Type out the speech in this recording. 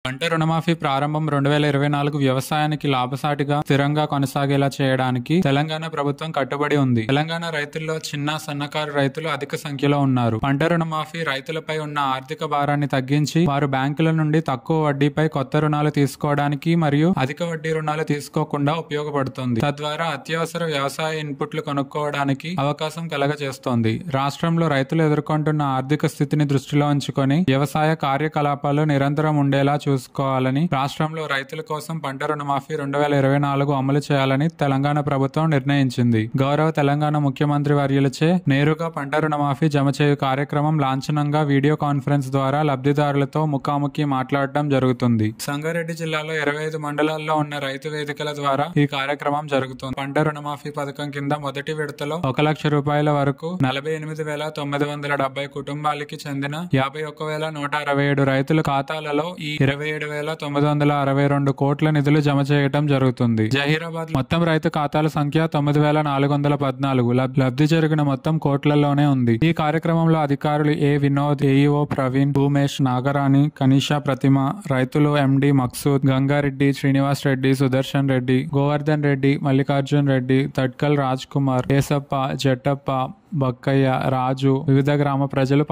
పంట రుణమాఫీ ప్రారంభం 2024 వ్యవసాయానికి లాభసాటిగా స్థిరంగా కొనసాగేలా చేయడానికి తెలంగాణ ప్రభుత్వం కట్టుబడి ఉంది. తెలంగాణ రైతుల్లో చిన్న సన్నకారు రైతులు అధిక సంఖ్యలో ఉన్నారు. పంట రుణమాఫీ రైతులపై ఉన్న ఆర్థిక భారాన్ని తగ్గించి వారు బ్యాంకుల నుండి తక్కువ వడ్డీపై కొత్త రుణాలు తీసుకోవడానికి మరియు అధిక వడ్డీ రుణాలు తీసుకోకుండా ఉపయోగపడుతుంది. తద్వారా అత్యవసర వ్యవసాయ ఇన్పుట్లు కొనుక్కోవడానికి అవకాశం కలగజేస్తోంది. రాష్ట్రంలో రైతులు ఎదుర్కొంటున్న ఆర్థిక స్థితిని దృష్టిలో ఉంచుకొని వ్యవసాయ కార్యకలాపాలు నిరంతరం ఉండేలా చూసుకోవాలని రాష్ట్రంలో రైతుల కోసం పంట రుణమాఫీ 2024 అమలు చేయాలని తెలంగాణ ప్రభుత్వం నిర్ణయించింది. గౌరవ తెలంగాణ ముఖ్యమంత్రి వర్యులచే నేరుగా పంట రుణమాఫీ జమ చేయు కార్యక్రమం లాంఛనంగా వీడియో కాన్ఫరెన్స్ ద్వారా లబ్ధిదారులతో ముఖాముఖి మాట్లాడటం జరుగుతుంది. సంగారెడ్డి జిల్లాలో 25 మండలాల్లో ఉన్న రైతు వేదికల ద్వారా ఈ కార్యక్రమం జరుగుతుంది. పంట రుణమాఫీ పథకం కింద మొదటి విడతలో 1 లక్ష రూపాయల వరకు 48,970 కుటుంబాలకి చెందిన 51,167 రైతుల ఖాతాలలో ఈ 27,962 కోట్ల నిధులు జమ చేయటం జరుగుతుంది. జహీరాబాద్ మొత్తం రైతు ఖాతాల సంఖ్య 9,414. లబ్ధి జరిగిన మొత్తం కోట్లలోనే ఉంది. ఈ కార్యక్రమంలో అధికారులు ఏ వినోద్, ఏఈఓ ప్రవీణ్, భూమేష్, నాగరాణి, కనిషా ప్రతిమ, రైతులు ఎండి మక్సూద్, గంగారెడ్డి, శ్రీనివాస్ రెడ్డి, సుదర్శన్ రెడ్డి, గోవర్ధన్ రెడ్డి, మల్లికార్జున్ రెడ్డి, తట్కల్ రాజ్ కుమార్, ఏసప్ప, జట్టప్ప, బక్కయ్య, రాజు, వివిధ గ్రామ ప్రజలు